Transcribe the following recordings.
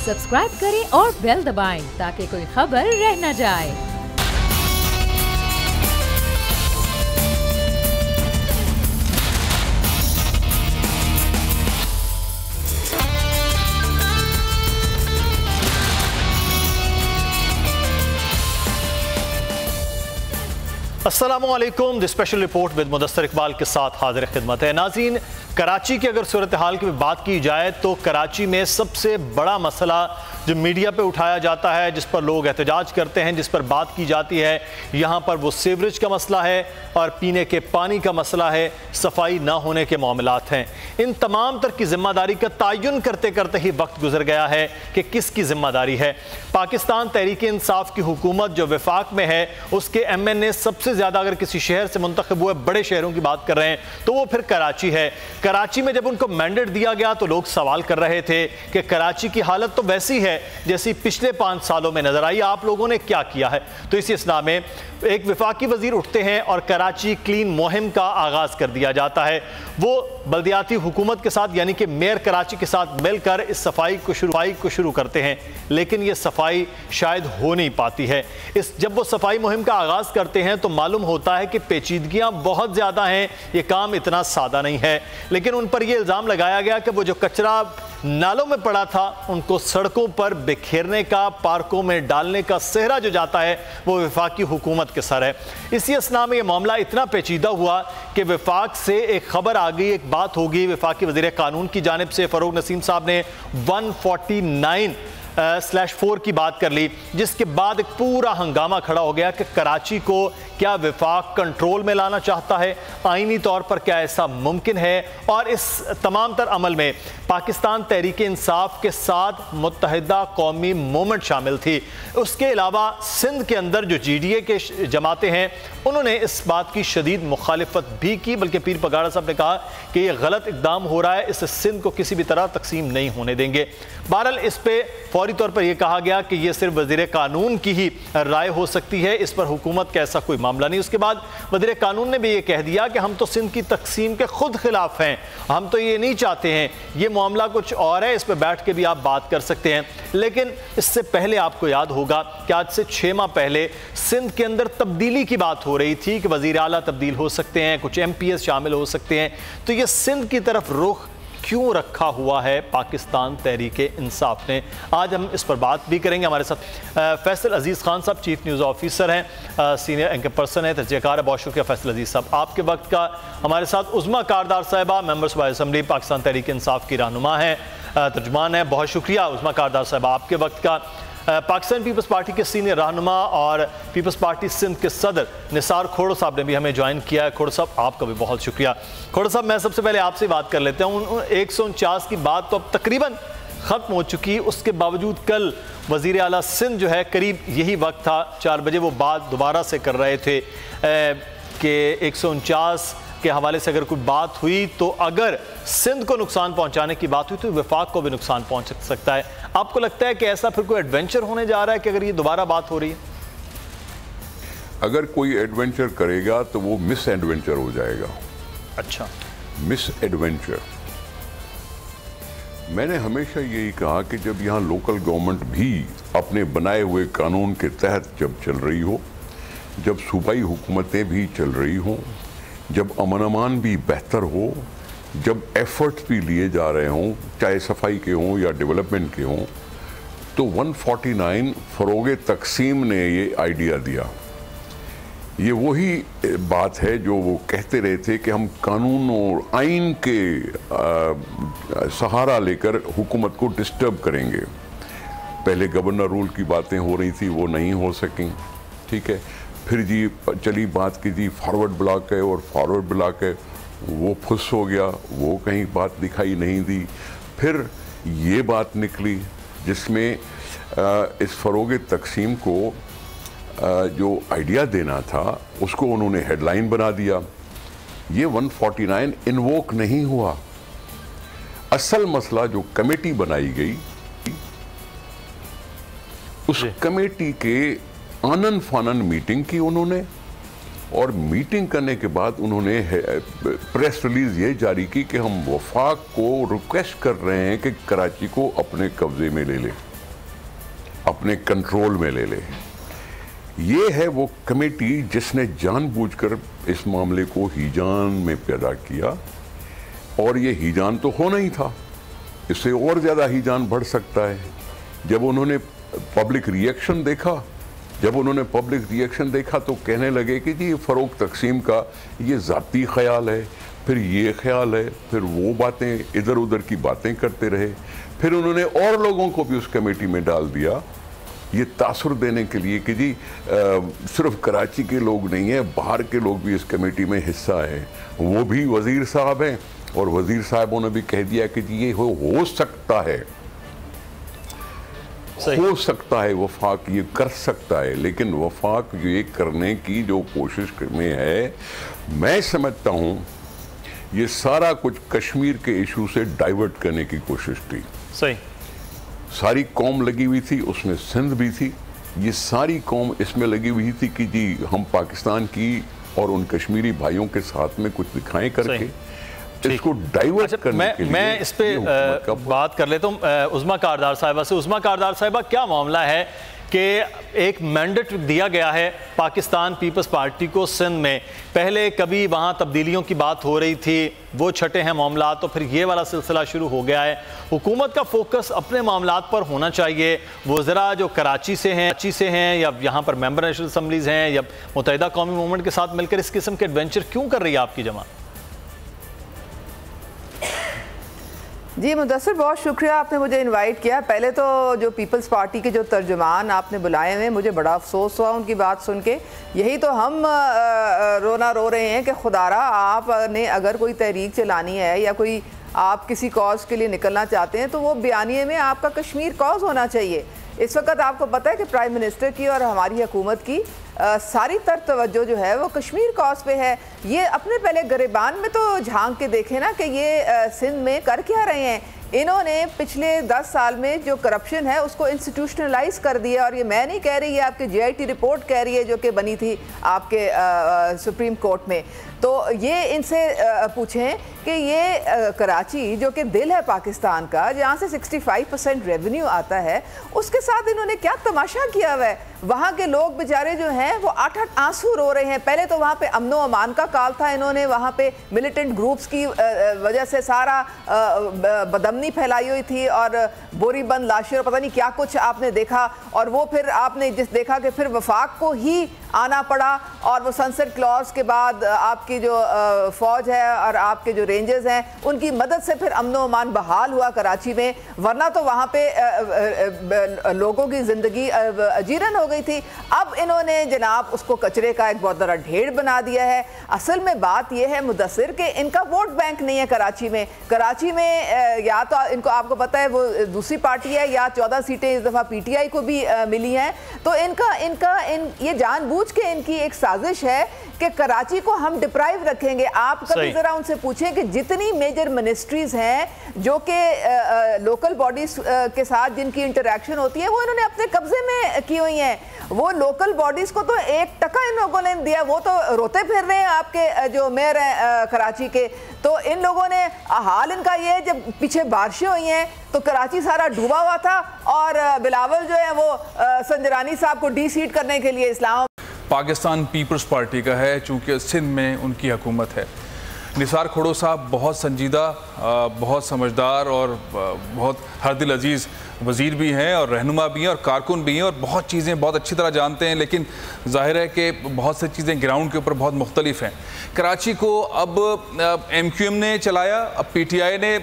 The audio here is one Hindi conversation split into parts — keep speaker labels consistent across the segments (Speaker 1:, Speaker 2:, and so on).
Speaker 1: सब्सक्राइब करें और बेल दबाएं ताकि कोई खबर रह न जाए।
Speaker 2: अस्सलामुअलैकुम। The special report with Mudassar Iqbal के साथ हाजिर खिदमत है। नाज़रीन, कराची की अगर सूरत हाल की बात की जाए तो कराची में सबसे बड़ा मसला जो मीडिया पे उठाया जाता है, जिस पर लोग एहतजाज करते हैं, जिस पर बात की जाती है, यहाँ पर वो सीवरेज का मसला है और पीने के पानी का मसला है, सफाई ना होने के मामलात हैं। इन तमाम तर की जिम्मेदारी का तयन करते करते ही वक्त गुजर गया है कि किसकी जिम्मेदारी है। पाकिस्तान तहरीक इंसाफ की हुकूमत जो वफाक में है, उसके MNA सबसे ज़्यादा अगर किसी शहर से मुंतखब हुए बड़े शहरों की बात कर रहे हैं तो वो फिर कराची है। कराची में जब उनको मैंडेट दिया गया तो लोग सवाल कर रहे थे कि कराची की हालत तो वैसी है जैसी पिछले 5 सालों में नजर आई, आप लोगों ने क्या किया है। तो इसी असना में एक वफाकी वजीर उठते हैं और कराची क्लीन मुहिम का आगाज कर दिया जाता है। वो बल्दियाती हुकूमत के साथ यानी कि मेयर कराची के साथ मिलकर इस सफाई को शुरू करते हैं, लेकिन ये सफाई शायद हो नहीं पाती है। जब वो सफाई मुहिम का आगाज करते हैं तो मालूम होता है कि पेचीदगियां बहुत ज़्यादा हैं, ये काम इतना सादा नहीं है। लेकिन उन पर यह इल्ज़ाम लगाया गया कि वो जो कचरा नालों में पड़ा था उनको सड़कों पर बिखेरने का, पार्कों में डालने का सेहरा जो जाता है वो वफाकी हुकूमत के सर है। इसी असना में यह मामला इतना पेचीदा हुआ कि वफाक से एक खबर आ गई, एक बात होगी वफाकी वज़ीर कानून की जानिब से। फ़ारूक नसीम साहब ने 149/4 की बात कर ली, जिसके बाद एक पूरा हंगामा खड़ा हो गया कि कराची को क्या वफाक कंट्रोल में लाना चाहता है, आईनी तौर पर क्या ऐसा मुमकिन है। और इस तमाम तर अमल में पाकिस्तान तहरीक इंसाफ के साथ मुत्तहिदा कौमी मूवमेंट शामिल थी। उसके अलावा सिंध के अंदर जो GDA के जमातें हैं उन्होंने इस बात की शदीद मुखालिफत भी की, बल्कि पीर पगाड़ा साहब ने कहा कि यह गलत इकदाम हो रहा है, इससे सिंध को किसी भी तरह तकसीम नहीं होने देंगे। बहरहाल इस पे फौरी तौर पर यह कहा गया कि यह सिर्फ वज़ीर कानून की ही राय हो सकती है, इस पर हुकूमत का ऐसा कोई मामला नहीं। उसके बाद वज़ीर कानून ने भी ये कह दिया कि हम तो सिंध की तकसीम के खुद खिलाफ हैं, हम तो ये नहीं चाहते हैं, ये मामला कुछ और है, इस पर बैठ के भी आप बात कर सकते हैं। लेकिन इससे पहले आपको याद होगा कि आज से 6 माह पहले सिंध के अंदर तब्दीली की बात हो रही थी कि वज़ीर आला तब्दील हो सकते हैं, कुछ MPS शामिल हो सकते हैं। तो ये सिंध की तरफ रुख क्यों रखा हुआ है पाकिस्तान तहरीक इंसाफ ने, आज हम इस पर बात भी करेंगे। हमारे साथ फैसल अजीज़ खान साहब चीफ न्यूज़ ऑफिसर हैं, सीनियर एंकर पर्सन है, तजज़ियाकार है। बहुत शुक्रिया फैसल अजीज़ साहब आपके वक्त का। हमारे साथ उज़्मा कारदार साहिबा members of assembly Pakistan Tehreek Insaf की रहनुमा हैं, तर्जुमान है। बहुत शुक्रिया उज़्मा कारदार साहिबा आपके वक्त का। पाकिस्तान पीपल्स पार्टी के सीनियर रहनुमा और पीपल्स पार्टी सिंध के सदर निसार खोड़ो साहब ने भी हमें ज्वाइन किया है। खोड़ो साहब आपका भी बहुत शुक्रिया। खोड़ो साहब, मैं सबसे पहले आपसे बात कर लेता हूँ। 149 की बात तो अब तकरीबन ख़त्म हो चुकी, उसके बावजूद कल वज़ीर आला सिंध जो है करीब यही वक्त था 4 बजे वो बात दोबारा से कर रहे थे कि 149 के हवाले से अगर कोई बात हुई तो अगर सिंध को नुकसान पहुंचाने की बात हुई तो वफाक को भी नुकसान पहुंच सकता है। आपको लगता है कि ऐसा फिर कोई एडवेंचर होने जा रहा है कि अगर ये दोबारा बात हो रही है?
Speaker 3: अगर कोई एडवेंचर करेगा तो वो मिस एडवेंचर हो जाएगा।
Speaker 2: अच्छा,
Speaker 3: मिस एडवेंचर। मैंने हमेशा यही कहा कि जब यहाँ लोकल गवर्नमेंट भी अपने बनाए हुए कानून के तहत जब चल रही हो, जब सूबाई हुकूमतें भी चल रही हों, जब अमन अमान भी बेहतर हो, जब एफर्ट्स भी लिए जा रहे हों, चाहे सफाई के हों या डेवलपमेंट के हों, तो 149 फरोगे तकसीम ने ये आइडिया दिया। ये वही बात है जो वो कहते रहे थे कि हम कानून और आइन के सहारा लेकर हुकूमत को डिस्टर्ब करेंगे। पहले गवर्नर रूल की बातें हो रही थी, वो नहीं हो सकें, ठीक है। फिर जी चली बात की जी फॉरवर्ड ब्लॉक है, और फॉरवर्ड ब्लॉक है वो फुस हो गया, वो कहीं बात दिखाई नहीं दी। फिर ये बात निकली जिसमें इस फरोगे तकसीम को जो आइडिया देना था उसको उन्होंने हेडलाइन बना दिया। ये 149 इन्वोक नहीं हुआ। असल मसला जो कमेटी बनाई गई, उस कमेटी के आनन फानन मीटिंग की उन्होंने, और मीटिंग करने के बाद उन्होंने प्रेस रिलीज ये जारी की कि हम वफाक को रिक्वेस्ट कर रहे हैं कि कराची को अपने कब्जे में ले लें। अपने कंट्रोल में ले ले। ये है वो कमेटी जिसने जानबूझकर इस मामले को हीजान में पैदा किया, और ये हीजान तो होना ही था, इससे और ज़्यादा हीजान बढ़ सकता है। जब उन्होंने पब्लिक रिएक्शन देखा तो कहने लगे कि जी फ़रोग तकसीम का ये ज़ाती ख्याल है, फिर ये ख्याल है, फिर वो बातें, इधर उधर की बातें करते रहे। फिर उन्होंने और लोगों को भी उस कमेटी में डाल दिया, ये तासुर देने के लिए कि जी सिर्फ कराची के लोग नहीं हैं, बाहर के लोग भी इस कमेटी में हिस्सा हैं। वो भी वज़ीर साहब हैं, और वज़ीर साहबों ने भी कह दिया कि जी ये हो सकता है वफाक ये कर सकता है। लेकिन वफाक ये करने की जो कोशिश में है, मैं समझता हूँ ये सारा कुछ कश्मीर के इशू से डाइवर्ट करने की कोशिश थी।
Speaker 2: सही,
Speaker 3: सारी कौम लगी हुई थी, उसमें सिंध भी थी, ये सारी कौम इसमें लगी हुई थी कि जी हम पाकिस्तान की और उन कश्मीरी भाइयों के साथ में कुछ दिखाएं करके इसको डाइवर्ट करने के लिए।
Speaker 2: मैं इस पे बात कर लेता हूँ उज़मा कारदार साहिबा से। उज़मा कारदार साहिबा, क्या मामला है कि एक मैंडेट दिया गया है पाकिस्तान पीपल्स पार्टी को सिंध में, पहले कभी वहाँ तब्दीलियों की बात हो रही थी, वो छटे हैं मामला, तो फिर ये वाला सिलसिला शुरू हो गया है। हुकूमत का फोकस अपने मामलात पर होना चाहिए। वज़रा जो कराची से हैं या यहाँ पर मेंबर नेशनल असम्बलीज़ हैं या मुत्तहिदा कौमी मूवमेंट के साथ मिलकर इस किस्म के एडवेंचर क्यों कर रही है आपकी जमात?
Speaker 4: जी मुदस्सिर, बहुत शुक्रिया आपने मुझे इनवाइट किया। पहले तो जो पीपल्स पार्टी के जो तर्जुमान आपने बुलाए हुए, मुझे बड़ा अफसोस हुआ उनकी बात सुन के। यही तो हम रोना रो रहे हैं कि खुदारा आपने अगर कोई तहरीक चलानी है या कोई आप किसी कॉज के लिए निकलना चाहते हैं तो वो बयानिए में आपका कश्मीर कॉज होना चाहिए। इस वक्त आपको पता है कि प्राइम मिनिस्टर की और हमारी हुकूमत की सारी तर तवज्जो जो है वो कश्मीर कॉज पे है। ये अपने पहले गिरबान में तो झांक के देखें ना कि ये सिंध में कर क्या रहे हैं। इन्होंने पिछले 10 साल में जो करप्शन है उसको इंस्टीट्यूशनलाइज कर दिया, और ये मैं नहीं कह रही, है आपकी JIT रिपोर्ट कह रही है जो कि बनी थी आपके सुप्रीम कोर्ट में। तो ये इनसे पूछें कि ये कराची जो कि दिल है पाकिस्तान का, जहाँ से 65% रेवेन्यू आता है, उसके साथ इन्होंने क्या तमाशा किया हुआ है। वहाँ के लोग बेचारे जो हैं वो 8-8 आंसू रो रहे हैं। पहले तो वहाँ पे अमनो अमान का काल था, इन्होंने वहाँ पे मिलिटेंट ग्रुप्स की वजह से सारा बदमनी फैलाई हुई थी, और बोरीबंद लाशें और पता नहीं क्या कुछ आपने देखा। और वो फिर आपने जिस देखा कि फिर वफाक को ही आना पड़ा, और वो सनसेट क्लॉज के बाद आपकी जो फौज है और आपके जो रेंजर्स हैं उनकी मदद से फिर अमनो अमान बहाल हुआ कराची में, वरना तो वहाँ पे लोगों की ज़िंदगी अजीरन हो गई थी। अब इन्होंने जनाब उसको कचरे का एक बहुत बड़ा ढेर बना दिया है। असल में बात यह है मुदस्सिर कि इनका वोट बैंक नहीं है कराची में। कराची में या तो इनको, आपको पता है वो दूसरी पार्टी है, या 14 सीटें इस दफ़ा PTI को भी मिली हैं। तो ये जानबूझ के इनकी एक साजिश है कि कराची को हम डिप्राइव रखेंगे। आप कभी जरा उनसे पूछें कि जितनी मेजर मिनिस्ट्रीज हैं जो कि लोकल बॉडीज के साथ जिनकी इंटरेक्शन होती है वो इन्होंने अपने कब्जे में की हुई हैं। वो लोकल बॉडीज को तो 1 टका इन लोगों ने दिया, वो तो रोते फिर रहे हैं आपके जो मेयर हैं कराची के। तो इन लोगों ने हाल इनका ये, जब पीछे बारिशें हुई हैं तो कराची सारा डूबा हुआ था, और बिलावल जो है वो संजरानी साहब को डी-सीट करने के लिए इस्लाम
Speaker 5: पाकिस्तान पीपल्स पार्टी का है, चूँकि सिंध में उनकी हुकूमत है। निसार खोड़ो साहब बहुत संजीदा, बहुत समझदार और बहुत हरदिल अजीज़ वज़ीर भी हैं और रहनुमा भी हैं और कारकुन भी हैं, और बहुत चीज़ें बहुत अच्छी तरह जानते हैं। लेकिन जाहिर है कि बहुत सी चीज़ें ग्राउंड के ऊपर बहुत मुख्तलिफ हैं। कराची को अब MQM ने चलाया, अब PTI ने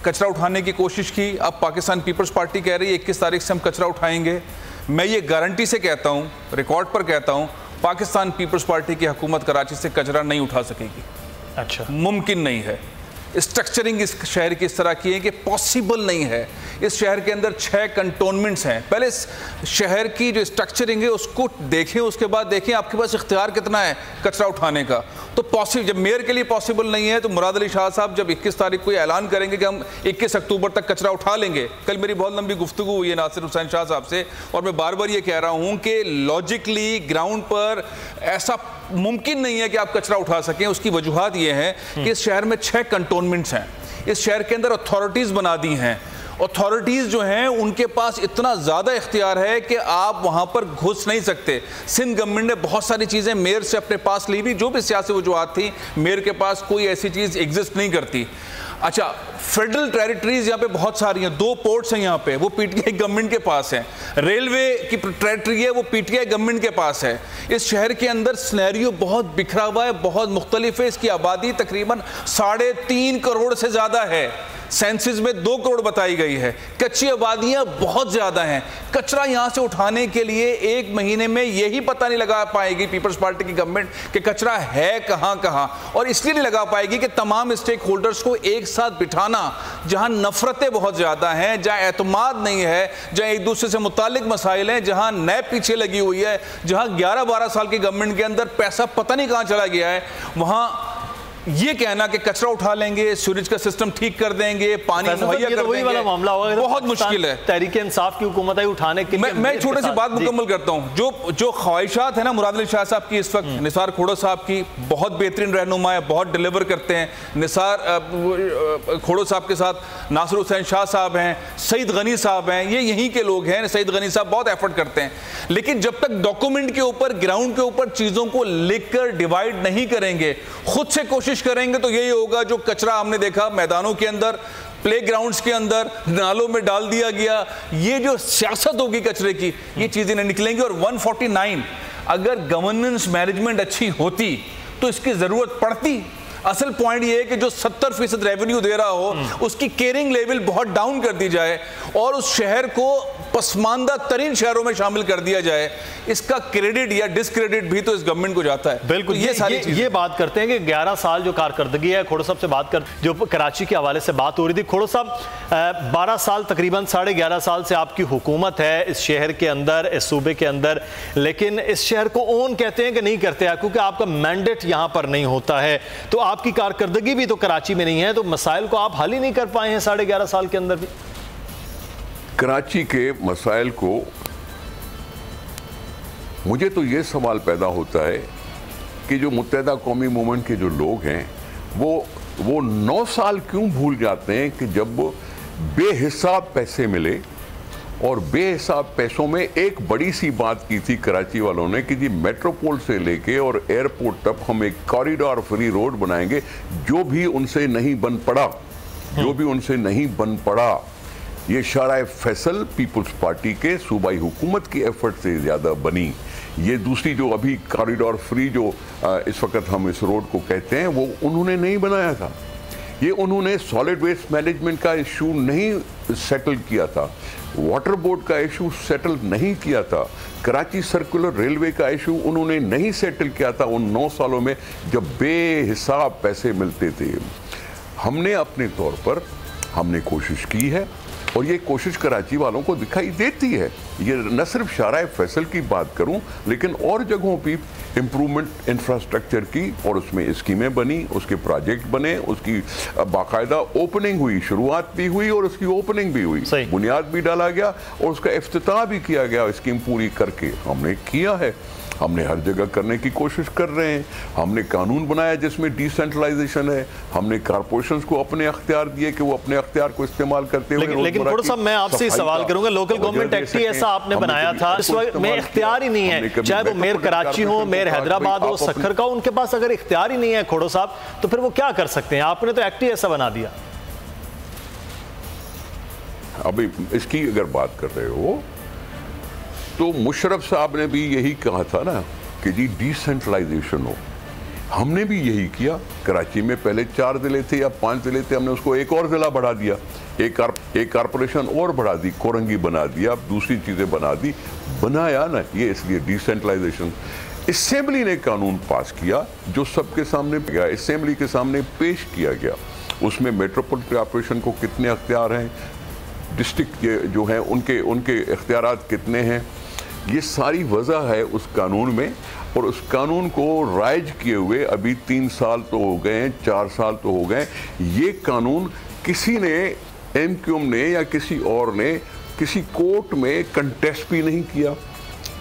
Speaker 5: कचरा उठाने की कोशिश की, अब पाकिस्तान पीपल्स पार्टी कह रही है 21 तारीख से हम कचरा उठाएँगे। मैं ये गारंटी से कहता हूँ, रिकॉर्ड पर कहता हूँ, पाकिस्तान पीपल्स पार्टी की हुकूमत कराची से कचरा नहीं उठा सकेगी।
Speaker 2: अच्छा,
Speaker 5: मुमकिन नहीं है। स्ट्रक्चरिंग इस शहर की इस तरह की है कि पॉसिबल नहीं है। इस शहर के अंदर 6 कंटोनमेंट्स हैं। पहले इस शहर की जो स्ट्रक्चरिंग है उसको देखें, उसके बाद देखें आपके पास इख्तियार कितना है कचरा उठाने का। तो पॉसिबल, जब मेयर के लिए पॉसिबल नहीं है तो मुराद अली शाह साहब जब 21 तारीख को ऐलान करेंगे कि हम 21 अक्टूबर तक कचरा उठा लेंगे। कल मेरी बहुत लंबी गुफ्तगू हुई है नासिर हुसैन शाह साहब से, और मैं बार बार ये कह रहा हूँ कि लॉजिकली ग्राउंड पर ऐसा मुमकिन नहीं है कि आप कचरा उठा सकें। उसकी वजूहात ये हैं कि इस शहर में 6 कंटोनमेंट्स हैं, इस शहर के अंदर अथॉरिटीज़ बना दी हैं, अथॉरिटीज़ जो हैं उनके पास इतना ज़्यादा इख्तियार है कि आप वहाँ पर घुस नहीं सकते। सिंध गवर्नमेंट ने बहुत सारी चीज़ें मेयर से अपने पास ली भी, जो भी सियासी वजूहात थी, मेयर के पास कोई ऐसी चीज़ एग्जिस्ट नहीं करती। अच्छा, फेडरल टेरिटरीज यहाँ पे बहुत सारी हैं, 2 पोर्ट्स हैं यहाँ पे, वो पीटीआई गवर्नमेंट के पास हैं। रेलवे की टेरिटरी है, वो पीटीआई गवर्नमेंट के पास है। इस शहर के अंदर सिनेरियो बहुत बिखरा हुआ है, बहुत मुख्तलिफ है। इसकी आबादी तकरीबन 3.5 करोड़ से ज़्यादा है। सेंसिस में 2 करोड़ बताई गई है। कच्ची आबादियां बहुत ज़्यादा हैं। कचरा यहाँ से उठाने के लिए 1 महीने में यही पता नहीं लगा पाएगी पीपल्स पार्टी की गवर्नमेंट कि कचरा है कहाँ कहाँ, और इसलिए नहीं लगा पाएगी कि तमाम स्टेक होल्डर्स को एक साथ बिठाना, जहाँ नफरतें बहुत ज़्यादा हैं, जहाँ एतमाद नहीं है, जहाँ एक दूसरे से मुतालिक मसाइल हैं, जहाँ नैब पीछे लगी हुई है, जहाँ 11-12 साल की गवर्नमेंट के अंदर पैसा पता नहीं कहाँ चला गया है, वहाँ ये कहना कि कचरा उठा लेंगे, सूरज का सिस्टम ठीक कर देंगे, पानी मुहैया कर देंगे, वाला मामला होगा, बहुत मुश्किल है।
Speaker 2: तहरीक इंसाफ की हुकूमत है उठाने के लिए।
Speaker 5: मैं छोटी सी बात मुकम्मल करता हूँ। जो ख्वाहिशात है ना मुराद अली शाह साहब की इस वक्त, निसार खोड़ो साहब की बहुत बेहतरीन रहनुमा है, बहुत डिलीवर करते हैं। निसार खोड़ो साहब के साथ नासिर हुसैन शाह साहब हैं, सईद गनी साहब हैं, ये यहीं के लोग हैं। सईद गनी साहब बहुत एफर्ट करते हैं, लेकिन जब तक डॉक्यूमेंट के ऊपर, ग्राउंड के ऊपर चीज़ों को लिखकर डिवाइड नहीं करेंगे, खुद से कोशिश करेंगे, तो यही होगा। जो कचरा हमने देखा मैदानों के अंदर, प्लेग्राउंड्स के अंदर, नालों में डाल दिया गया, ये जो सियासत होगी कचरे की, ये चीजें नहीं निकलेंगी। और 149 अगर गवर्नेंस मैनेजमेंट अच्छी होती तो इसकी जरूरत पड़ती। असल पॉइंट ये है कि जो 70% रेवेन्यू दे रहा हो, उसकी केयरिंग लेवल बहुत डाउन कर दी जाए और उस शहर को पसमानदा तरीन शहरों में शामिल कर दिया जाए। इसका क्रेडिट या डिसक्रेडिट भी तो इस गवर्नमेंट को जाता है।
Speaker 2: बिल्कुल, ये सारी ये बात करते हैं कि 11 साल जो कारकर्दगी है, खोड़ो साहब से बात कर, जो कराची के हवाले से बात हो रही थी, खोड़ो साहब 12 साल तकरीबन 11.5 साल से आपकी हुकूमत है इस शहर के अंदर, इस सूबे के अंदर, लेकिन इस शहर को ओन कहते हैं कि नहीं करते हैं, क्योंकि आपका मैंडेट यहाँ पर नहीं होता है। तो आपकी कारकर्दगी भी तो कराची में नहीं है, तो मसाइल को आप हल ही नहीं कर पाए हैं 11.5 साल के अंदर भी।
Speaker 3: कराची के मसाइल को, मुझे तो ये सवाल पैदा होता है कि जो मुत्तहिदा कौमी मूवमेंट के जो लोग हैं वो 9 साल क्यों भूल जाते हैं कि जब बेहिसाब पैसे मिले, और बेहिसाब पैसों में एक बड़ी सी बात की थी कराची वालों ने कि जी मेट्रोपोल से लेके और एयरपोर्ट तक हम एक कॉरिडोर फ्री रोड बनाएंगे। जो भी उनसे नहीं बन पड़ा, ये शराय फैसल पीपल्स पार्टी के सूबाई हुकूमत की एफर्ट से ज़्यादा बनी। ये दूसरी जो अभी कॉरिडोर फ्री जो इस वक्त हम इस रोड को कहते हैं, वो उन्होंने नहीं बनाया था। ये उन्होंने सॉलिड वेस्ट मैनेजमेंट का इशू नहीं सेटल किया था, वाटर बोर्ड का इशू सेटल नहीं किया था, कराची सर्कुलर रेलवे का इशू उन्होंने नहीं सेटल किया था उन 9 सालों में जब बेहिसाब पैसे मिलते थे। हमने अपने तौर पर हमने कोशिश की है, और ये कोशिश कराची वालों को दिखाई देती है। ये न सिर्फ शाराय फैसल की बात करूं, लेकिन और जगहों पे इम्प्रूवमेंट इंफ्रास्ट्रक्चर की, और उसमें स्कीमें बनी, उसके प्रोजेक्ट बने, उसकी बाकायदा ओपनिंग हुई, शुरुआत भी हुई और उसकी ओपनिंग भी हुई, बुनियाद भी डाला गया और उसका इफ्तिताह भी किया गया। स्कीम पूरी करके हमने किया है, हमने हर जगह करने की कोशिश कर रहे हैं। हमने कानून बनाया जिसमें डिसेंट्रलाइजेशन है, हमने कारपोरेशंस को अपने अख्तियार दिए कि वो अपने अख्तियार को इस्तेमाल करते हुए।
Speaker 2: लेकिन थोड़ा सा मैं आपसे सवाल करूंगा, लोकल गवर्नमेंट एक्ट ही ऐसा आपने बनाया था, इस वक्त में इख्तियार ही नहीं है, चाहे वो मेयर कराची हो, मेयर हैदराबाद हो, सखर का हो, उनके पास अगर इख्तियार ही नहीं है खोड़ो साहब, तो फिर वो क्या कर सकते हैं? आपने तो एक्ट ही ऐसा बना दिया।
Speaker 3: अभी इसकी अगर बात कर रहे हो तो मुशर्रफ साहब ने भी यही कहा था ना कि जी डिसेंट्रलाइजेशन हो। हमने भी यही किया। कराची में पहले 4 ज़िले थे या 5 ज़िले थे, हमने उसको एक और ज़िला बढ़ा दिया, एक कारपोरेशन और बढ़ा दी, कोरंगी बना दिया, दूसरी चीज़ें बना दी, बनाया ना ये इसलिए डिसेंट्रलाइजेशन। असेंबली ने कानून पास किया जो सबके सामने गया, असेंबली के सामने पेश किया गया। उसमें मेट्रोपोलिटन कॉर्पोरेशन को कितने अख्तियार हैं, डिस्ट्रिक्ट जो हैं उनके इख्तियारात कितने हैं, ये सारी वजह है उस कानून में। और उस कानून को राइज किए हुए अभी 3 साल तो हो गए हैं, 4 साल तो हो गए। ये कानून किसी ने, एमक्यूएम ने या किसी और ने किसी कोर्ट में कंटेस्ट भी नहीं किया।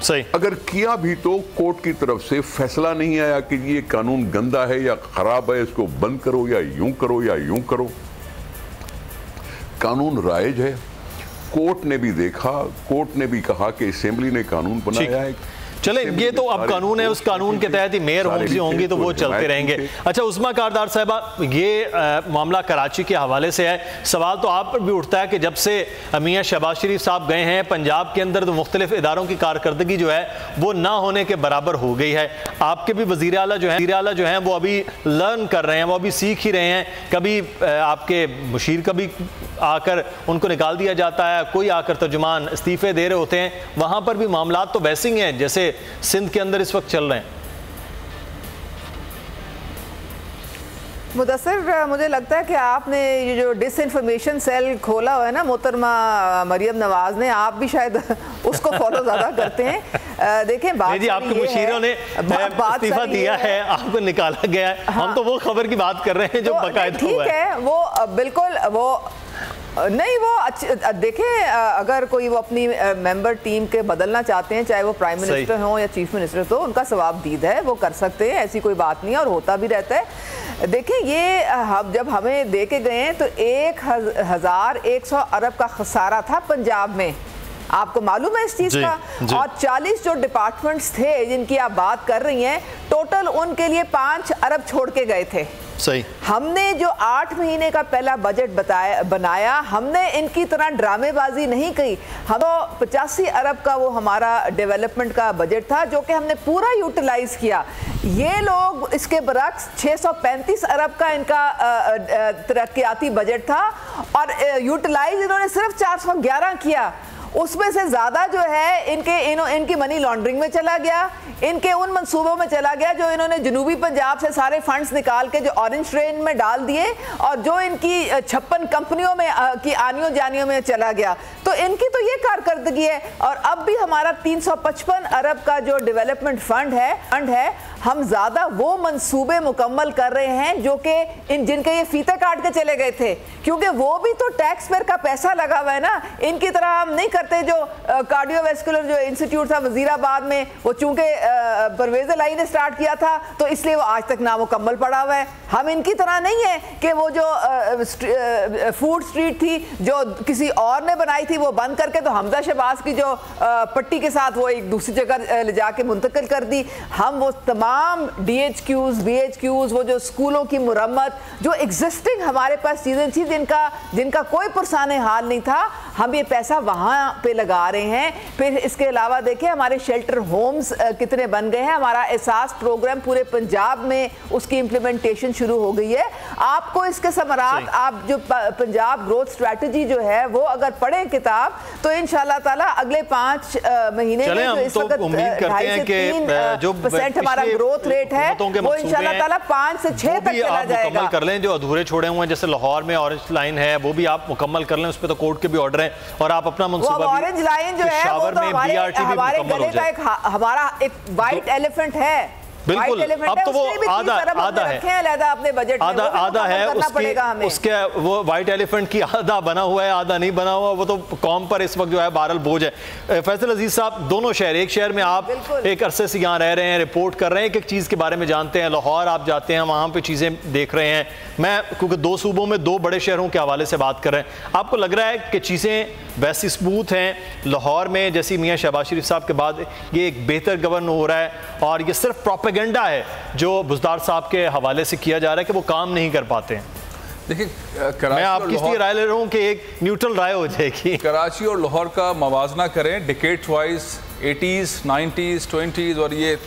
Speaker 2: सही,
Speaker 3: अगर किया भी तो कोर्ट की तरफ से फैसला नहीं आया कि ये कानून गंदा है या खराब है, इसको बंद करो या यूं करो या यूं करो। कानून राइज है, कोर्ट ने भी देखा, कोर्ट ने भी कहा कि असेंबली ने कानून बनाया है।
Speaker 2: चले, ये तो अब कानून है, उस कानून के तहत ही मेयर होंगी तो वो चलते रहेंगे। अच्छा उस्मा कारदार साहिबा, ये मामला कराची के हवाले से है। सवाल तो आप पर भी उठता है कि जब से मियां शहबाज शरीफ साहब गए हैं पंजाब के अंदर, तो मुख्तलिफ इदारों की कारकर्दगी जो है वो ना होने के बराबर हो गई है। आपके भी वज़ीर आला जो हैं वो अभी लर्न कर रहे हैं, वो अभी सीख ही रहे हैं। कभी आपके मुशीर कभी आकर उनको निकाल दिया जाता है, कोई आकर तर्जुमान इस्तीफे दे रहे होते हैं। वहाँ पर भी मामला तो वैसे ही हैं जैसे सिंध के अंदर इस वक्त चल रहे हैं।
Speaker 4: मुदस्सिर, मुझे लगता है कि आपने ये जो डिसइंफॉर्मेशन सेल खोला हुआ है ना मोहतरमा मरियम नवाज ने, आप भी शायद उसको फॉलो ज्यादा करते हैं। देखें बात
Speaker 2: जी, आपके मुशीरों ने इस्तीफा दिया है, आपको निकाला गया है। हाँ, हम तो वो खबर की बात कर रहे हैं जो बाकायदा हुआ है।
Speaker 4: ठीक है, वो बिल्कुल वो नहीं, वो देखें, अगर कोई वो अपनी मेंबर टीम के बदलना चाहते हैं, चाहे वो प्राइम मिनिस्टर हो या चीफ मिनिस्टर, तो उनका सवाबदीद है, वो कर सकते हैं, ऐसी कोई बात नहीं है और होता भी रहता है। देखें, ये जब हमें दे के गए हैं तो 1100 अरब का खसारा था पंजाब में, आपको मालूम है इस चीज का। और 40 जो डिपार्टमेंट्स थे जिनकी आप बात कर रही हैं, टोटल उनके लिए 5 अरब छोड़ के गए थे।
Speaker 2: सही।
Speaker 4: हमने जो 8 महीने का पहला बजट बनाया, हमने इनकी तरह ड्रामेबाजी नहीं की। हम 85 अरब का वो हमारा डेवलपमेंट का बजट था जो कि हमने पूरा यूटिलाइज किया। ये लोग इसके बरक्स 635 अरब का इनका तरक्याती बजट था और यूटिलाइज इन्होंने सिर्फ 411 किया। उसमें से ज़्यादा जो है इनकी मनी लॉन्ड्रिंग में चला गया, इनके उन मंसूबों में चला गया जो इन्होंने जनूबी पंजाब से सारे फंड्स निकाल के जो ऑरेंज ट्रेन में डाल दिए और जो इनकी 56 कंपनियों में की आनियों जानियों में चला गया। तो इनकी तो ये कारकर्दगी है। और अब भी हमारा 355 अरब का जो डेवलपमेंट फंड है, हम ज़्यादा वो मंसूबे मुकम्मल कर रहे हैं जो कि जिनके ये फीते काट के चले गए थे, क्योंकि वो भी तो टैक्स पेयर का पैसा लगा हुआ है ना। इनकी तरह हम नहीं करते। जो कार्डियोवैस्कुलर जो इंस्टीट्यूट था वजीराबाद में, वो चूंकि परवेज लाई ने स्टार्ट किया था तो इसलिए वो आज तक नामुकम्मल पड़ा हुआ है। हम इनकी तरह नहीं है कि वो जो फूड स्ट्रीट थी जो किसी और ने बनाई थी वो बंद करके तो हमजा शहबाज की जो पट्टी के साथ वो एक दूसरी जगह ले जाके मुंतकिल कर दी। हम वो तमाम DHQs, BHQs, वो जो स्कूलों की मुरम्मत, जो एग्जिस्टिंग हमारे पास चीज़ें थी जिनका कोई पुरसाने हाल नहीं था, हम ये पैसा वहाँ पे लगा रहे हैं। फिर इसके अलावा देखिए हमारे शेल्टर होम्स कितने बन गए हैं। हमारा एहसास प्रोग्राम पूरे पंजाब में उसकी इम्प्लीमेंटेशन शुरू हो गई है। आपको इसके समरात, आप जो पंजाब ग्रोथ स्ट्रेटजी जो है वो अगर पढ़ें किताब तो इंशाल्लाह ताला अगले 5 महीने में जो इस वक्त 2.5 से 3% हमारा ग्रोथ रेट है वो इंशाल्लाह ताला 5 से 6 तक चला जाएगा।
Speaker 2: मुकम्मल कर लें, जो अधूरे छोड़े हुए हैं जैसे लाहौर में ऑरेंज लाइन है वो भी आप मुकम्मल कर लें, उस पर तो कोर्ट के भी ऑर्डर हैं और आप अपना मंसूबा
Speaker 4: ऑरेंज लाइन जो है वो तो हमारे गले का एक हमारा एक वाइट एलिफेंट है।
Speaker 2: बिल्कुल, अब तो वो आधा है,
Speaker 4: अपने बजट
Speaker 2: आधा है उसके वो व्हाइट एलिफेंट की आधा बना हुआ है, आधा नहीं बना हुआ। वो तो कौम पर इस वक्त जो है बहरहाल बोझ है। फैसल अजीज साहब, दोनों शहर, एक शहर में आप एक अरसे से यहाँ रह रहे हैं, रिपोर्ट कर रहे हैं, एक एक चीज़ के बारे में जानते हैं। लाहौर आप जाते हैं, वहाँ पे चीज़ें देख रहे हैं। मैं क्योंकि 2 सूबों में 2 बड़े शहरों के हवाले से बात कर रहे हैं, आपको लग रहा है कि चीज़ें वैसी स्मूथ हैं लाहौर में जैसी मियाँ शहबाज शरीफ साहब के बाद ये एक बेहतर गवर्न हो रहा है और ये सिर्फ प्रोपेगेंडा है जो बुज़दार साहब के हवाले से किया जा रहा है कि वो काम नहीं कर पाते हैं?
Speaker 5: देखिए,
Speaker 2: मैं आपकी इसलिए राय ले रहा हूँ कि एक न्यूट्रल राय हो जाएगी।
Speaker 5: कराची और लाहौर का मवाजना करें decade wise, 80s, 90s, 20s और ये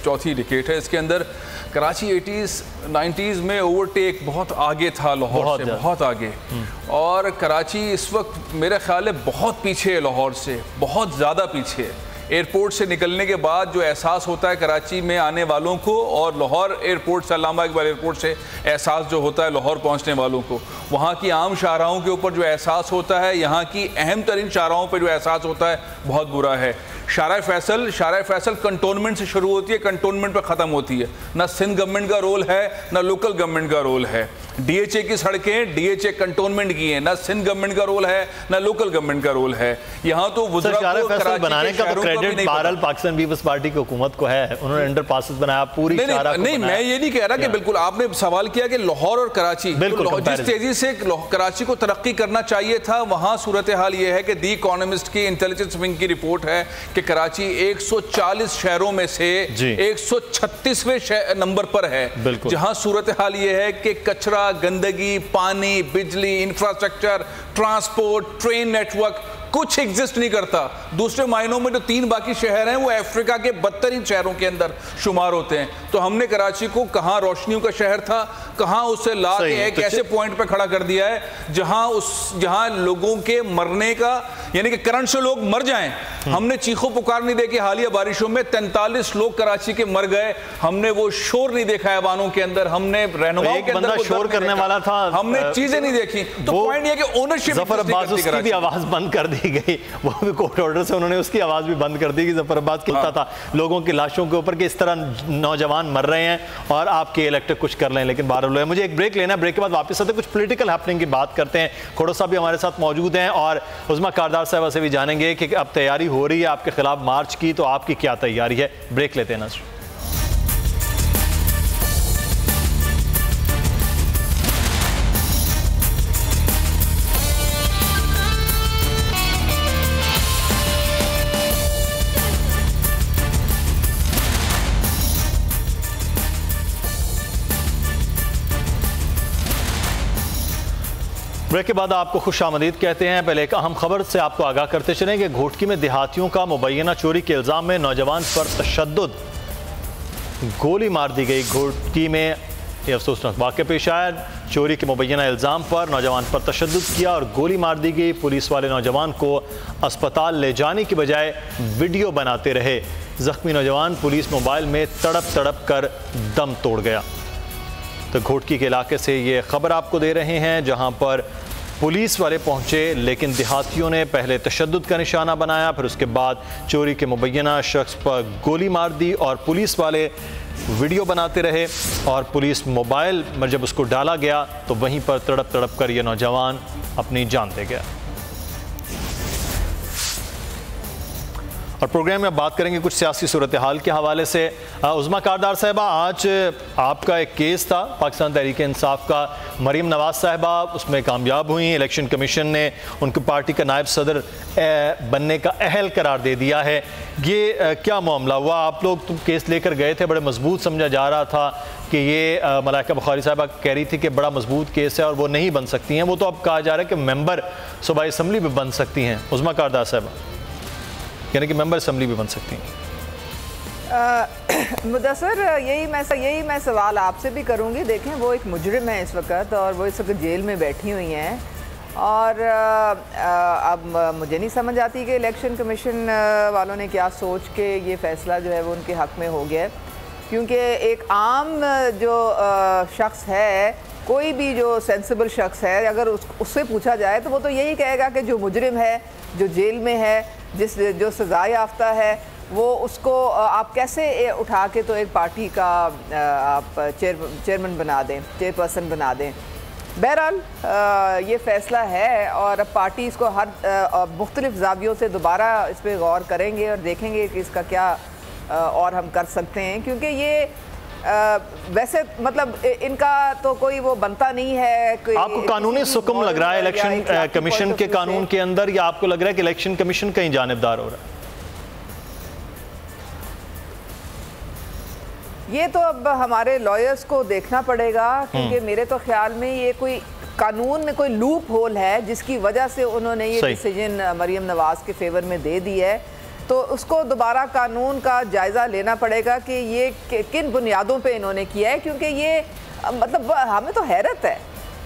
Speaker 5: चौथी डिकेट है। इसके अंदर कराची 80s, 90s में ओवरटेक बहुत आगे था लाहौर से, बहुत आगे। और कराची इस वक्त मेरे ख्याल है बहुत पीछे है लाहौर से, बहुत ज़्यादा पीछे है। एयरपोर्ट से निकलने के बाद जो एहसास होता है कराची में आने वालों को और लाहौर एयरपोर्ट से, अल्लामा इकबाल एयरपोर्ट से एहसास जो होता है लाहौर पहुंचने वालों को, वहाँ की आम शाहराहों के ऊपर जो एहसास होता है, यहाँ की अहम तरीन शाहराहों पर जो एहसास होता है बहुत बुरा है। शारा फैसल कंटोनमेंट से शुरू होती है, कंटोनमेंट पर ख़त्म होती है। ना सिंध गवर्नमेंट का रोल है, ना लोकल गवर्नमेंट का रोल है। DHA की सड़कें DHA कंटोनमेंट की हैं, ना सिंध गवर्नमेंट का रोल है, ना लोकल गवर्नमेंट का रोल है। यहाँ तो
Speaker 2: बनाने का तो क्रेडिट बहरहाल पाकिस्तान पीपल्स पार्टी की हुकूमत को है, उन्होंने अंडरपासेस बनाया पूरी।
Speaker 5: नहीं, मैं ये नहीं कह रहा कि बिल्कुल, आपने सवाल किया कि लाहौर और कराची, जिस तेजी से कराची को तरक्की करना चाहिए था, वहां सूरत हाल ये है कि दी इकोनॉमिस्ट की इंटेलिजेंस विंग की रिपोर्ट है कि कराची 140 शहरों में से 136वें नंबर पर है, जहां सूरत हाल ये है कि कचरा, गंदगी, पानी, बिजली, इंफ्रास्ट्रक्चर, ट्रांसपोर्ट, ट्रेन नेटवर्क कुछ एग्जिस्ट नहीं करता। दूसरे मायनों में जो 3 बाकी शहर हैं वो अफ्रीका के बदतरीन शहरों के अंदर शुमार होते हैं। तो हमने कराची को कहां रोशनियों का शहर था, कहां उसे ला के एक ऐसे पॉइंट पे खड़ा कर दिया है जहां लोगों के मरने का, यानी कि करंट से लोग मर जाएं। हमने चीखों पुकार नहीं देखी, हालिया बारिशों में 43 लोग कराची के मर गए। हमने वो शोर नहीं देखा ऐवानों के अंदर, हमने रहनुमाओं के अंदर
Speaker 2: शोर करने वाला था,
Speaker 5: हमने चीजें नहीं देखी। तो पॉइंट ये कि ओनरशिप
Speaker 2: जफर अब्बास उसकी भी आवाज बंद कर दी गई, वो भी कोर्ट ऑर्डर से उन्होंने उसकी आवाज भी बंद कर दी कि जफर अब्बास कहता था लोगों की लाशों के ऊपर कि इस तरह नौजवान मर रहे हैं और आपके इलेक्टेड कुछ कर लें। लेकिन बारह मुझे एक ब्रेक लेना है, ब्रेक के बाद वापस आते कुछ पॉलिटिकल हैपनिंग की बात करते हैं। खोड़ो साहब भी हमारे साथ मौजूद हैं और उज़मा कारदार साहब से भी जानेंगे कि अब तैयारी हो रही है आपके खिलाफ मार्च की, तो आपकी क्या तैयारी है। ब्रेक लेते हैं नज़र। ब्रेक के बाद आपको खुशामदीद कहते हैं। पहले एक अहम खबर से आपको आगाह करते चलें कि घोटकी में देहातियों का मुबैना चोरी के इल्ज़ाम में नौजवान पर तशद्दुद, गोली मार दी गई। घोटकी में यह अफसोसनाक वाक़या पेश आया, चोरी के मुबैना इल्ज़ाम पर नौजवान पर तशद्दुद किया और गोली मार दी गई। पुलिस वाले नौजवान को अस्पताल ले जाने की बजाय वीडियो बनाते रहे। ज़ख्मी नौजवान पुलिस मोबाइल में तड़प तड़प कर दम तोड़ गया। तो घोटकी के इलाके से ये खबर आपको दे रहे हैं, जहां पर पुलिस वाले पहुंचे लेकिन देहातियों ने पहले तशद्दुद का निशाना बनाया, फिर उसके बाद चोरी के मुबैना शख्स पर गोली मार दी और पुलिस वाले वीडियो बनाते रहे। और पुलिस मोबाइल में जब उसको डाला गया तो वहीं पर तड़प तड़प कर यह नौजवान अपनी जान दे गया। और प्रोग्राम में बात करेंगे कुछ सियासी सूरत हाल के हवाले से। उज़मा कारदार साहबा, आज आपका एक केस था पाकिस्तान तहरीक इंसाफ का, मरीम नवाज साहबा उसमें कामयाब हुई। इलेक्शन कमीशन ने उनको पार्टी का नायब सदर बनने का अहल करार दे दिया है। ये क्या मामला हुआ? आप लोग तो केस लेकर गए थे, बड़े मजबूत समझा जा रहा था कि ये मलाइका बुखारी साहबा कह रही थी कि बड़ा मजबूत केस है और वो नहीं बन सकती हैं। वो तो अब कहा जा रहा है कि मेंबर सूबाई असम्बली भी बन सकती हैं। उज़मा कारदार साहबा, यानी कि मेंबर असम्बली भी बन सकती हैं।
Speaker 4: मुदस्सर, यही मैं सवाल आपसे भी करूंगी। देखें, वो एक मुजरिम है इस वक्त और वो इस वक्त जेल में बैठी हुई हैं और अब मुझे नहीं समझ आती कि इलेक्शन कमीशन वालों ने क्या सोच के ये फ़ैसला जो है वो उनके हक़ में हो गया है। क्योंकि एक आम जो शख्स है, कोई भी जो सेंसिबल शख्स है, अगर उससे पूछा जाए तो वो तो यही कहेगा कि जो मुजरिम है, जो जेल में है, जो सज़ा याफ्ता है, वो उसको आप कैसे उठा के तो एक पार्टी का आप चेयरमैन बना दें, चेयरपर्सन बना दें। बहरहाल ये फ़ैसला है और अब पार्टी इसको हर मुख्तलिफ ज़ावियों से दोबारा इस पर गौर करेंगे और देखेंगे कि इसका क्या और हम कर सकते हैं। क्योंकि ये वैसे मतलब इनका तो कोई वो बनता नहीं है।
Speaker 2: आपको कानूनी सुकम लग रहा है इलेक्शन कमीशन के कानून के अंदर, या आपको लग रहा है कि इलेक्शन कमीशन कहीं जानिबदार हो रहा है?
Speaker 4: ये तो अब हमारे लॉयर्स को देखना पड़ेगा, क्योंकि मेरे तो ख्याल में ये कोई कानून में कोई लूप होल है जिसकी वजह से उन्होंने ये डिसीजन मरीम नवाज के फेवर में दे दी है। तो उसको दोबारा कानून का जायज़ा लेना पड़ेगा कि ये किन बुनियादों पे इन्होंने किया है। क्योंकि ये मतलब हमें तो हैरत है,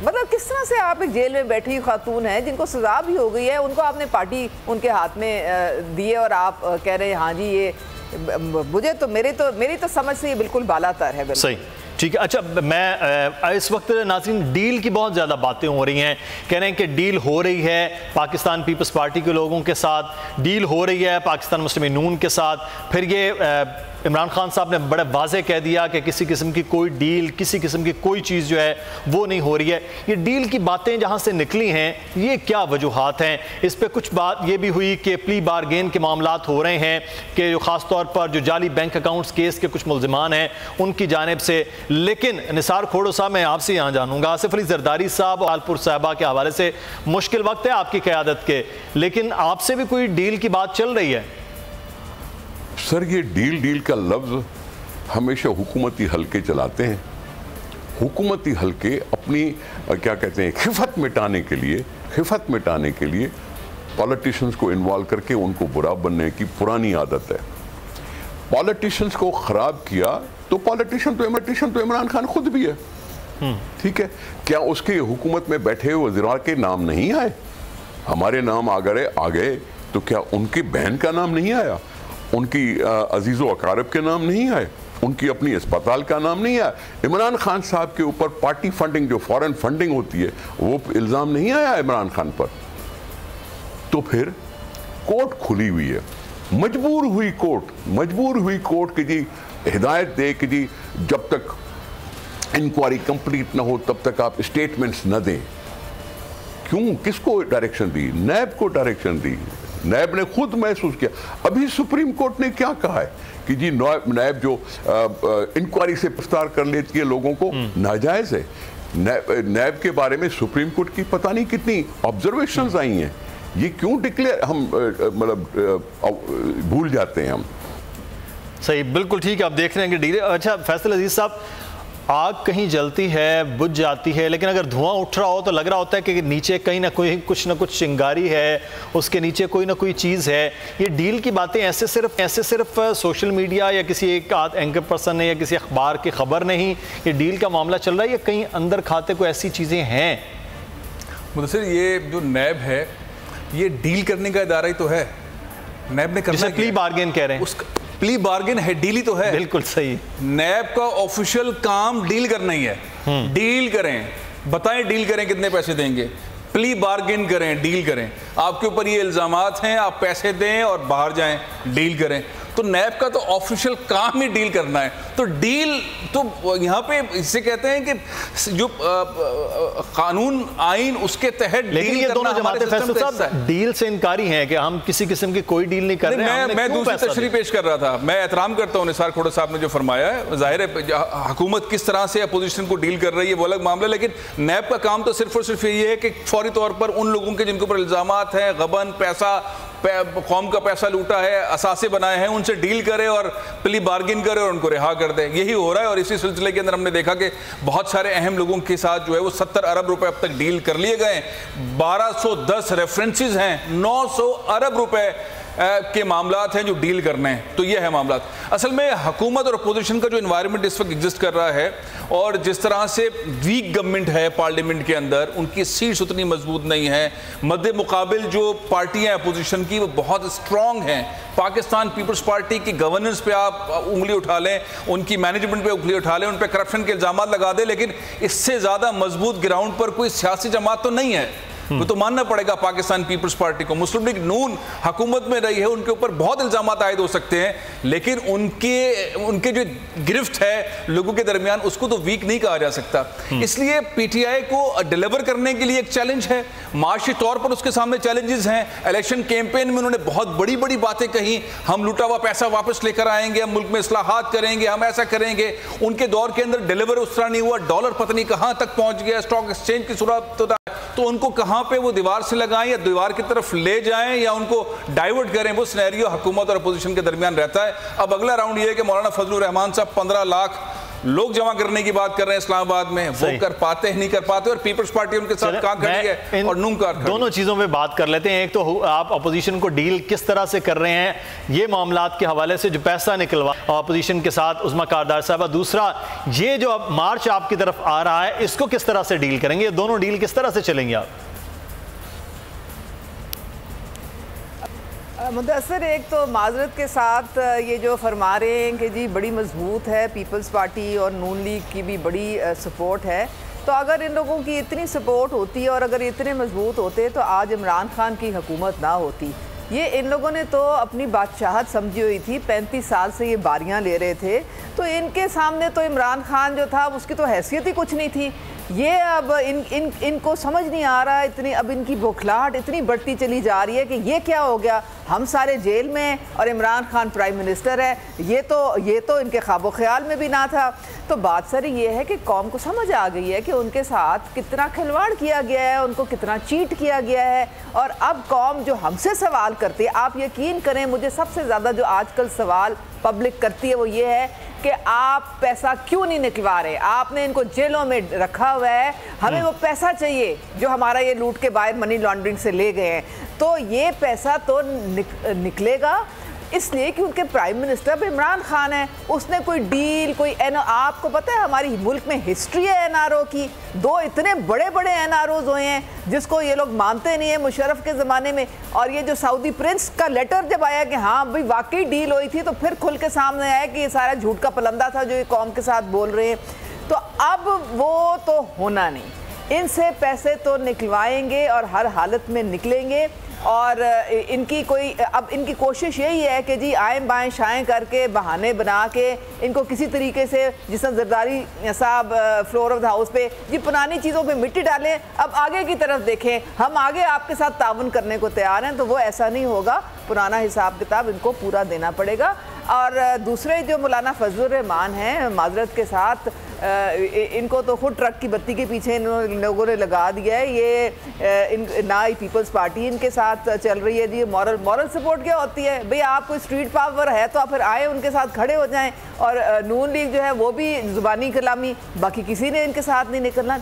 Speaker 4: मतलब किस तरह से आप एक जेल में बैठी खातून है जिनको सज़ा भी हो गई है, उनको आपने पार्टी उनके हाथ में दी है और आप कह रहे हैं हाँ जी ये मुझे तो मेरी तो समझ से ये बिल्कुल बालातर है।
Speaker 2: सही। ठीक है। अच्छा, मैं इस वक्त नाज़रीन डील की बहुत ज़्यादा बातें हो रही हैं, कह रहे हैं कि डील हो रही है पाकिस्तान पीपल्स पार्टी के लोगों के साथ, डील हो रही है पाकिस्तान मुस्लिम नून के साथ। फिर ये इमरान खान साहब ने बड़े वाज़े कह दिया कि किसी किस्म की कोई डील, किसी किस्म की कोई चीज़ जो है वो नहीं हो रही है। ये डील की बातें जहाँ से निकली हैं, ये क्या वजूहात हैं? इस पर कुछ बात ये भी हुई कि प्ली बारगेन के मामलात हो रहे हैं कि जो ख़ास तौर पर जो जाली बैंक अकाउंट्स केस के कुछ मुल्ज़िमान हैं उनकी जानिब से। लेकिन निसार खोड़ो साहब, मैं आपसे यहाँ जानूँगा, आसिफ अली जरदारी साहब आलपुर साहबा के हवाले से मुश्किल वक्त है आपकी क़यादत के, लेकिन आपसे भी कोई डील की बात चल रही है?
Speaker 3: सर, ये डील का लफ्ज़ हमेशा हुकूमती हल्के चलाते हैं। हुकूमती हल्के अपनी क्या कहते हैं खिफत मिटाने के लिए पॉलिटिशियंस को इन्वॉल्व करके उनको बुरा बनने की पुरानी आदत है। पॉलिटिशियंस को ख़राब किया तो पॉलिटिशियन तो इमरान खान खुद भी है, ठीक है। क्या उसके हुकूमत में बैठे हुए वज़ीरान के नाम नहीं आए? हमारे नाम आ गए तो क्या उनकी बहन का नाम नहीं आया? उनकी अजीज़ो अकारब के नाम नहीं आए? उनकी अपनी अस्पताल का नाम नहीं आया? इमरान खान साहब के ऊपर पार्टी फंडिंग, जो फॉरेन फंडिंग होती है, वो इल्ज़ाम नहीं आया इमरान खान पर? तो फिर कोर्ट खुली हुई है, मजबूर हुई कोर्ट कि जी हिदायत दे कि जी जब तक इंक्वायरी कंप्लीट ना हो तब तक आप स्टेटमेंट्स न दें। क्यों? किसको डायरेक्शन दी? नैब को डायरेक्शन दी। नैब ने खुद महसूस किया। अभी सुप्रीम कोर्ट ने क्या कहा है कि जी नैब जो इंक्वायरी से गिरफ्तार कर लेती है लोगों को, नाजायज है। नैब के बारे में सुप्रीम कोर्ट की पता नहीं कितनी ऑब्जर्वेशंस आई हैं। ये क्यों डिक्लेयर हम मतलब भूल जाते हैं हम।
Speaker 2: सही, बिल्कुल ठीक है। आप देख रहे हैं कि डील। अच्छा फैसल अजीज साहब, आग कहीं जलती है, बुझ जाती है, लेकिन अगर धुआं उठ रहा हो तो लग रहा होता है कि नीचे कहीं ना कोई कुछ ना कुछ चिंगारी है, उसके नीचे कोई ना कोई चीज़ है। ये डील की बातें ऐसे सिर्फ सोशल मीडिया या किसी एक एंकर पर्सन ने या किसी अखबार की खबर नहीं, ये डील का मामला चल रहा है, या कहीं अंदर खाते कोई ऐसी चीज़ें हैं?
Speaker 5: मुदस्सिर, ये जो नैब है ये डील करने का इदारा ही तो है। नैब ने करना
Speaker 2: प्ली बार्गेन कह रहे हैं,
Speaker 5: उसका प्ली बार्गेन है, डील ही तो है।
Speaker 2: बिल्कुल सही।
Speaker 5: नैब का ऑफिशियल काम डील करना ही है। डील करें, बताएं डील करें, कितने पैसे देंगे, प्ली बार्गेन करें, डील करें। आपके ऊपर ये इल्जामात हैं, आप पैसे दें और बाहर जाएं, डील करें। तो नैब का तो ऑफिशियल काम ही डील करना है। तो डील तो यहाँ पे इसे कहते हैं कि जो कानून आइन उसके तहत,
Speaker 2: लेकिन ये दोनों जमातें फैसल साहब डील से इनकारी हैं कि हम किसी किस्म की कोई डील नहीं कर रहे हैं।
Speaker 5: मैं दूसरी तशरीह पेश कर रहा था। मैं एहतराम करता हूँ निसार खोड़ा साहब ने जो फरमाया है, जाहिर है हुकूमत किस तरह से अपोजिशन को डील कर रही है वो अलग मामला, लेकिन नैब का काम तो सिर्फ और सिर्फ यही है कि फौरी तौर पर उन लोगों के जिनके ऊपर इल्जामात हैं, गबन, पैसा, कौम का पैसा लूटा है, असासे बनाए हैं, उनसे डील करे और प्ली बार्गेन करे और उनको रिहा कर दे। यही हो रहा है। और इसी सिलसिले के अंदर हमने देखा कि बहुत सारे अहम लोगों के साथ जो है वो 70 अरब रुपए अब तक डील कर लिए गए। 1210 रेफरेंसेस हैं, 900 अरब रुपए के मामलात हैं जो डील करने हैं। तो ये है मामलात। असल में हुकूमत और अपोजिशन का जो एनवायरनमेंट इस वक्त एग्जिस्ट कर रहा है और जिस तरह से वीक गवर्नमेंट है पार्लियामेंट के अंदर, उनकी सीट्स उतनी मजबूत नहीं है। मद्दे मुकाबिल जो पार्टियां अपोजिशन की वो बहुत स्ट्रॉन्ग हैं। पाकिस्तान पीपल्स पार्टी की गवर्नेंस पे आप उंगली उठा लें, उनकी मैनेजमेंट पे उंगली उठा लें, उन पर करप्शन के इल्जाम लगा दें, लेकिन इससे ज़्यादा मजबूत ग्राउंड पर कोई सियासी जमात तो नहीं है। वो तो मानना पड़ेगा पाकिस्तान पीपल्स पार्टी को। मुस्लिम लीग नून हुकूमत में रही है, उनके ऊपर बहुत इल्जामात आयद हो सकते हैं, लेकिन उनके जो गिरफ्त है लोगों के दरमियान, उसको तो वीक नहीं कहा जा सकता। इसलिए पीटीआई को डिलीवर करने के लिए एक चैलेंज है, माशी तौर पर उसके सामने चैलेंजेस हैं। इलेक्शन कैंपेन में उन्होंने बहुत बड़ी बड़ी बातें कही, हम लूटा हुआ पैसा वापस लेकर आएंगे, हम मुल्क में इस्लाहात करेंगे, हम ऐसा करेंगे। उनके दौर के अंदर डिलीवर उस तरह नहीं हुआ। डॉलर पता नहीं कहां तक पहुंच गया, स्टॉक एक्सचेंज की सूरत। तो उनको कहां पे वो दीवार से लगाएं या दीवार की तरफ ले जाएं या उनको डाइवर्ट करें, वो सिनेरियो हुकूमत और अपोजिशन के दरमियान रहता है। अब अगला राउंड ये है कि मौलाना फजलुर रहमान साहब 15 लाख लोग जमा करने की बात कर रहे हैं इस्लामाबाद में, वो कर पाते हैं नहीं कर पाते, और पीपल्स पार्टी उनके साथ काम खड़ी है और नून कार
Speaker 2: दोनों चीजों पे बात कर लेते हैं। एक तो आप अपोजिशन को डील किस तरह से कर रहे हैं ये मामलात के हवाले से, जो पैसा निकलवा अपोजिशन के साथ उस्मा कारदार साहबा, दूसरा ये जो अब मार्च आपकी तरफ आ रहा है इसको किस तरह से डील करेंगे, दोनों डील किस तरह से चलेंगे आप?
Speaker 4: मुदस्सिर, एक तो माजरत के साथ ये जो फरमा रहे हैं कि जी बड़ी मजबूत है पीपल्स पार्टी और नून लीग की भी बड़ी सपोर्ट है, तो अगर इन लोगों की इतनी सपोर्ट होती और अगर इतने मजबूत होते तो आज इमरान खान की हुकूमत ना होती। ये इन लोगों ने तो अपनी बादशाहत समझी हुई थी, 35 साल से ये बारियां ले रहे थे, तो इनके सामने तो इमरान खान जो था उसकी तो हैसियत ही कुछ नहीं थी। ये अब इनको समझ नहीं आ रहा, इतनी अब इनकी बौखलाहट इतनी बढ़ती चली जा रही है कि ये क्या हो गया, हम सारे जेल में हैं और इमरान खान प्राइम मिनिस्टर है। ये तो इनके ख्वाबो ख्याल में भी ना था। तो बात सारी ये है कि कौम को समझ आ गई है कि उनके साथ कितना खिलवाड़ किया गया है, उनको कितना चीट किया गया है। और अब कौम जो हमसे सवाल करती है, आप यकीन करें मुझे सबसे ज़्यादा जो आजकल सवाल पब्लिक करती है वो ये है कि आप पैसा क्यों नहीं निकलवा रहे, आपने इनको जेलों में रखा हुआ है, हमें वो पैसा चाहिए जो हमारा ये लूट के बाहर मनी लॉन्ड्रिंग से ले गए हैं। तो ये पैसा तो निकलेगा इसलिए कि उनके प्राइम मिनिस्टर इमरान खान है, उसने कोई डील कोई आपको पता है हमारी मुल्क में हिस्ट्री है एनआरओ की, 2 इतने बड़े बड़े एनआरओज हुए हैं जिसको ये लोग मानते नहीं है मुशर्रफ के ज़माने में। और ये जो सऊदी प्रिंस का लेटर जब आया कि हाँ भाई वाकई डील हुई थी, तो फिर खुल के सामने आया कि ये सारा झूठ का पलंदा था जो ये कौम के साथ बोल रहे हैं। तो अब वो तो होना नहीं, इनसे पैसे तो निकलवाएंगे और हर हालत में निकलेंगे। और इनकी कोशिश यही है कि जी आएँ बाएँ शाएँ करके बहाने बना के इनको किसी तरीके से, जिस तरह जरदारी साहब फ्लोर ऑफ द हाउस पे जी पुरानी चीज़ों पे मिट्टी डालें, अब आगे की तरफ देखें, हम आगे आपके साथ ताउन करने को तैयार हैं। तो वो ऐसा नहीं होगा, पुराना हिसाब किताब इनको पूरा देना पड़ेगा। और दूसरे जो मौलाना फजलुर रहमान हैं, माजरत के साथ इनको तो खुद ट्रक की बत्ती के पीछे इन लोगों ने लगा दिया है। ये ना ही पीपल्स पार्टी इनके साथ चल रही है जी। मॉरल सपोर्ट क्या होती है भाई, आप कोई स्ट्रीट पावर है तो आप फिर आए उनके साथ खड़े हो जाएं। और नून लीग जो है वो भी जुबानी कलामी, बाकी किसी ने इनके साथ नहीं निकलना।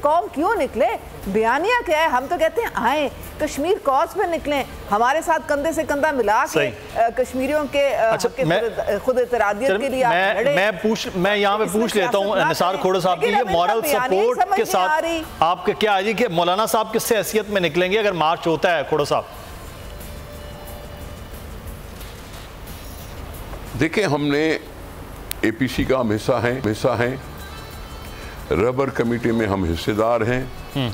Speaker 4: कौम क्यों निकले, बयानिया क्या है, हम तो कहते हैं आए कश्मीर कॉज पे निकलें, हमारे साथ कंधे से कंधा मिला के कश्मीरियों के खुद इतरादियत के लिए
Speaker 2: मैं यहाँ पे पूछ लेता हूँ निसार खोड़ो साहब की, ये मॉरल सपोर्ट के साथ आपके क्या है कि मौलाना साहब किस हैसियत में निकलेंगे अगर मार्च होता है? खोड़ो साहब
Speaker 3: देखिए, हमने एपीसी का हम हिस्सा हैं, रबर कमेटी में हम हिस्सेदार हैं।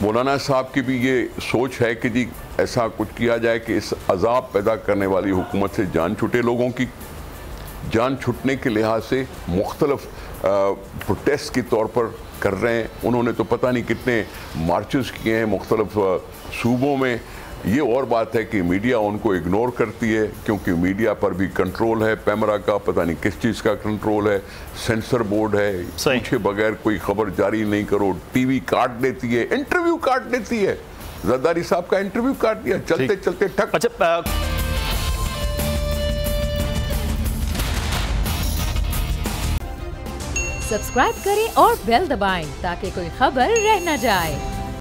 Speaker 3: मौलाना साहब की भी ये सोच है कि जी ऐसा कुछ किया जाए कि इस अजाब पैदा करने वाली हुकूमत से जान छूटे। लोगों की जान छूटने के लिहाज से मुख्तलिफ प्रोटेस्ट के तौर पर कर रहे हैं। उन्होंने तो पता नहीं कितने मार्चेस किए हैं मुख्तलिफ सूबों में। ये और बात है कि मीडिया उनको इग्नोर करती है, क्योंकि मीडिया पर भी कंट्रोल है, पैमरा का पता नहीं किस चीज़ का कंट्रोल है, सेंसर बोर्ड है, पूछे बगैर कोई खबर जारी नहीं करो, टीवी काट देती है, इंटरव्यू काट देती है। जरदारी साहब का इंटरव्यू काट दिया चलते चलते ठक।
Speaker 2: अच्छा,
Speaker 1: सब्सक्राइब करें और बेल दबाएं ताकि कोई खबर रह न जाए।